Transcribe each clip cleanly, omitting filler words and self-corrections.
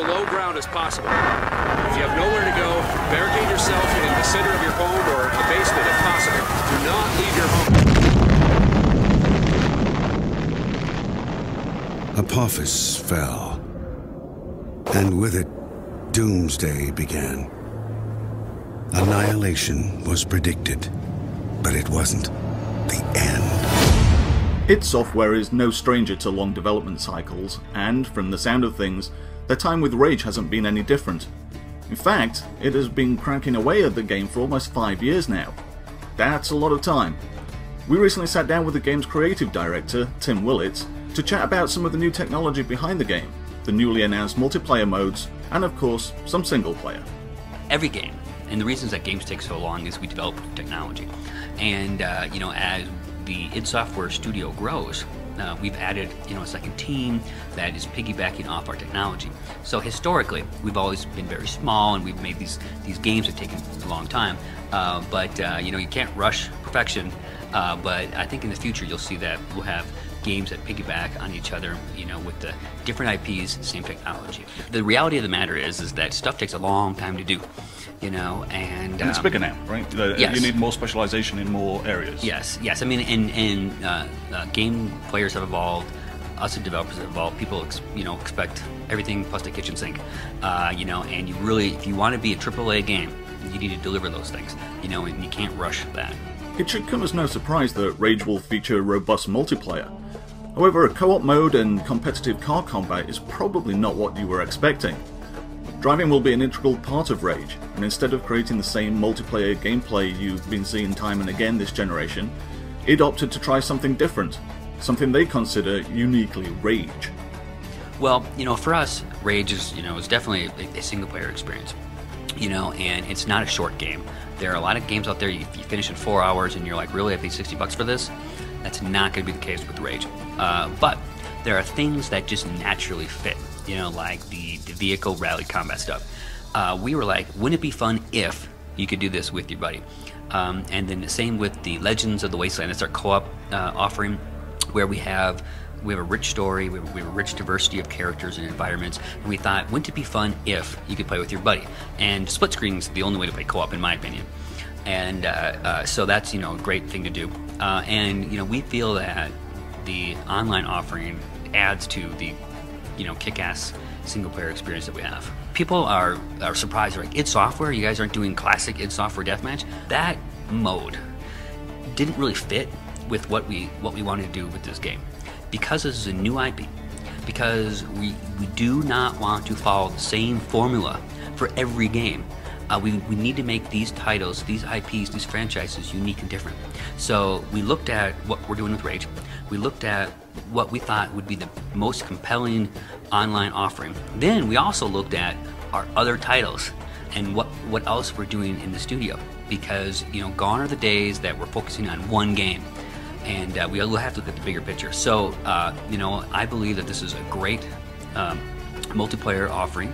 low ground as possible. If you have nowhere to go, barricade yourself in the center of your home or the basement if possible. Do not leave your home. Apophis fell, and with it, doomsday began. Annihilation was predicted, but it wasn't the end. id Software is no stranger to long development cycles, and, from the sound of things, their time with Rage hasn't been any different. In fact, it has been cranking away at the game for almost 5 years now. That's a lot of time. We recently sat down with the game's creative director, Tim Willits, to chat about some of the new technology behind the game, the newly announced multiplayer modes, and of course, some single player. Every game, and the reasons that games take so long is we develop technology. And, you know, as the id Software studio grows, we've added, you know, a second team that is piggybacking off our technology. So historically, we've always been very small, and we've made these games that have taken a long time. But you know, you can't rush perfection. But I think in the future, you'll see that we'll have games that piggyback on each other, you know, with the different IPs, same technology. The reality of the matter is that stuff takes a long time to do, you know, and it's bigger now, right? Yes. You need more specialization in more areas. Yes, yes. I mean, and game players have evolved. Us as developers have evolved. People, you know, expect everything plus the kitchen sink, you know. And you really, if you want to be a AAA game, you need to deliver those things, you know, and you can't rush that. It should come as no surprise that Rage will feature robust multiplayer. However, a co-op mode and competitive car combat is probably not what you were expecting. Driving will be an integral part of Rage, and instead of creating the same multiplayer gameplay you've been seeing time and again this generation, id opted to try something different, something they consider uniquely Rage. Well, you know, for us, Rage is, you know, is definitely a single-player experience, you know, and it's not a short game. There are a lot of games out there you finish in 4 hours and you're like, really, I paid $60 for this? That's not going to be the case with Rage. But there are things that just naturally fit, you know, like the vehicle rally combat stuff. We were like, wouldn't it be fun if you could do this with your buddy? And then the same with the Legends of the Wasteland. That's our co-op offering, where we have a rich story, we have a rich diversity of characters and environments, and we thought, wouldn't it be fun if you could play with your buddy? And split screen is the only way to play co-op, in my opinion. And so that's, you know, a great thing to do. And, you know, we feel that the online offering adds to the, you know, kick-ass single-player experience that we have. People are surprised. They're like, id Software? You guys aren't doing classic id Software deathmatch? That mode didn't really fit with what we wanted to do with this game. Because this is a new IP, because we do not want to follow the same formula for every game. We need to make these titles, these IPs, these franchises unique and different. So we looked at what we're doing with Rage. We looked at what we thought would be the most compelling online offering. Then we also looked at our other titles and what else we're doing in the studio. Because, you know, gone are the days that we're focusing on one game. And we will have to look at the bigger picture. So, you know, I believe that this is a great multiplayer offering.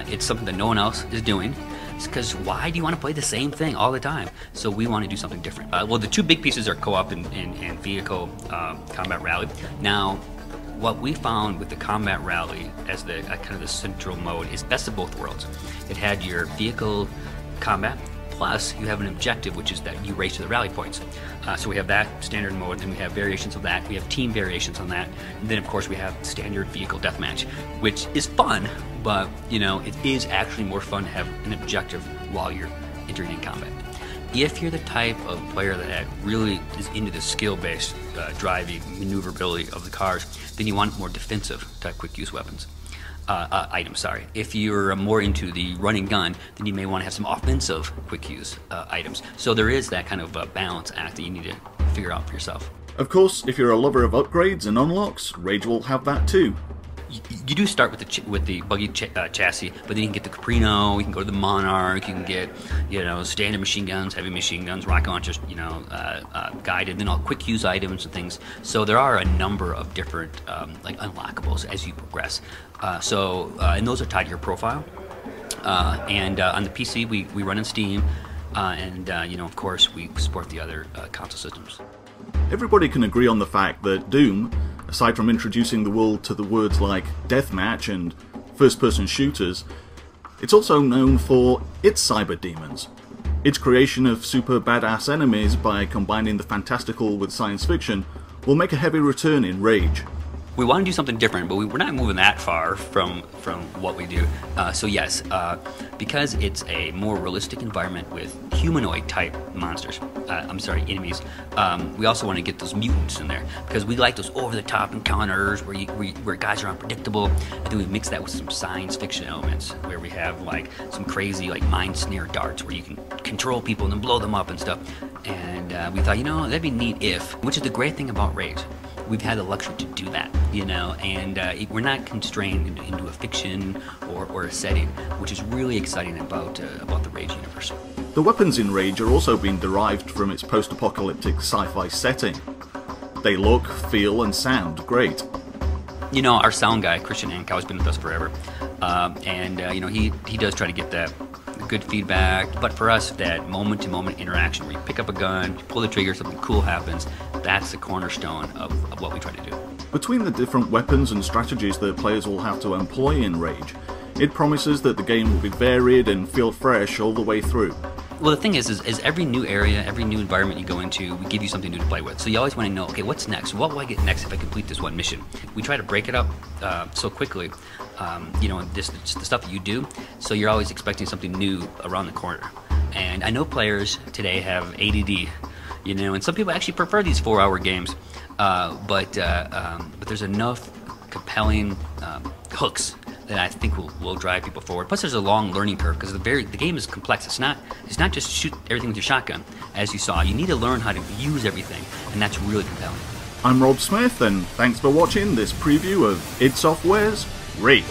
It's something that no one else is doing. It's because why do you want to play the same thing all the time? So we want to do something different. Well, the two big pieces are co-op and vehicle combat rally. Now, what we found with the combat rally as the kind of the central mode is best of both worlds. It had your vehicle combat, plus you have an objective, which is that you race to the rally points. So we have that standard mode, and we have variations of that. We have team variations on that. And then, of course, we have standard vehicle deathmatch, which is fun, but, you know, it is actually more fun to have an objective while you're entering in combat. If you're the type of player that really is into the skill-based driving, maneuverability of the cars, then you want more defensive type quick-use weapons. Items, sorry. If you're more into the running gun, then you may want to have some offensive quick use items. So there is that kind of balance act that you need to figure out for yourself. Of course, if you're a lover of upgrades and unlocks, Rage will have that too. You do start with the buggy chassis, but then you can get the Caprino, you can go to the Monarch, you can get, you know, standard machine guns, heavy machine guns, rocket launchers, you know, guided, then all quick use items and things. So there are a number of different like unlockables as you progress. And those are tied to your profile. And on the PC, we run in Steam, and you know, of course, we support the other console systems. Everybody can agree on the fact that Doom, aside from introducing the world to the words like deathmatch and first-person shooters, it's also known for its cyber demons. Its creation of super badass enemies by combining the fantastical with science fiction will make a heavy return in Rage. We want to do something different, but we're not moving that far from what we do. So yes, because it's a more realistic environment with humanoid-type monsters, enemies, we also want to get those mutants in there, because we like those over-the-top encounters where guys are unpredictable, and then we mix that with some science fiction elements, where we have like some crazy like mind snare darts where you can control people and then blow them up and stuff. And we thought, that'd be neat which is the great thing about Rage. We've had the luxury to do that, and we're not constrained into a fiction or a setting, which is really exciting about the Rage universe. The weapons in Rage are also being derived from its post-apocalyptic sci-fi setting. They look, feel, and sound great. Our sound guy, Christian Ankow, has been with us forever, and he does try to get that good feedback, but for us, that moment-to-moment interaction where you pick up a gun, you pull the trigger, something cool happens, that's the cornerstone of what we try to do. Between the different weapons and strategies that players will have to employ in Rage, it promises that the game will be varied and feel fresh all the way through. Well, the thing is every new area, every new environment you go into, we give you something new to play with. So you always want to know, okay, what's next? What will I get next if I complete this one mission? We try to break it up so quickly, just the stuff that you do, so you're always expecting something new around the corner. And I know players today have ADD, and some people actually prefer these 4-hour games, but there's enough compelling hooks that I think will drive people forward. Plus, there's a long learning curve because the game is complex. It's not just shoot everything with your shotgun, as you saw. You need to learn how to use everything, and that's really compelling. I'm Rob Smith, and thanks for watching this preview of id Software's Rage.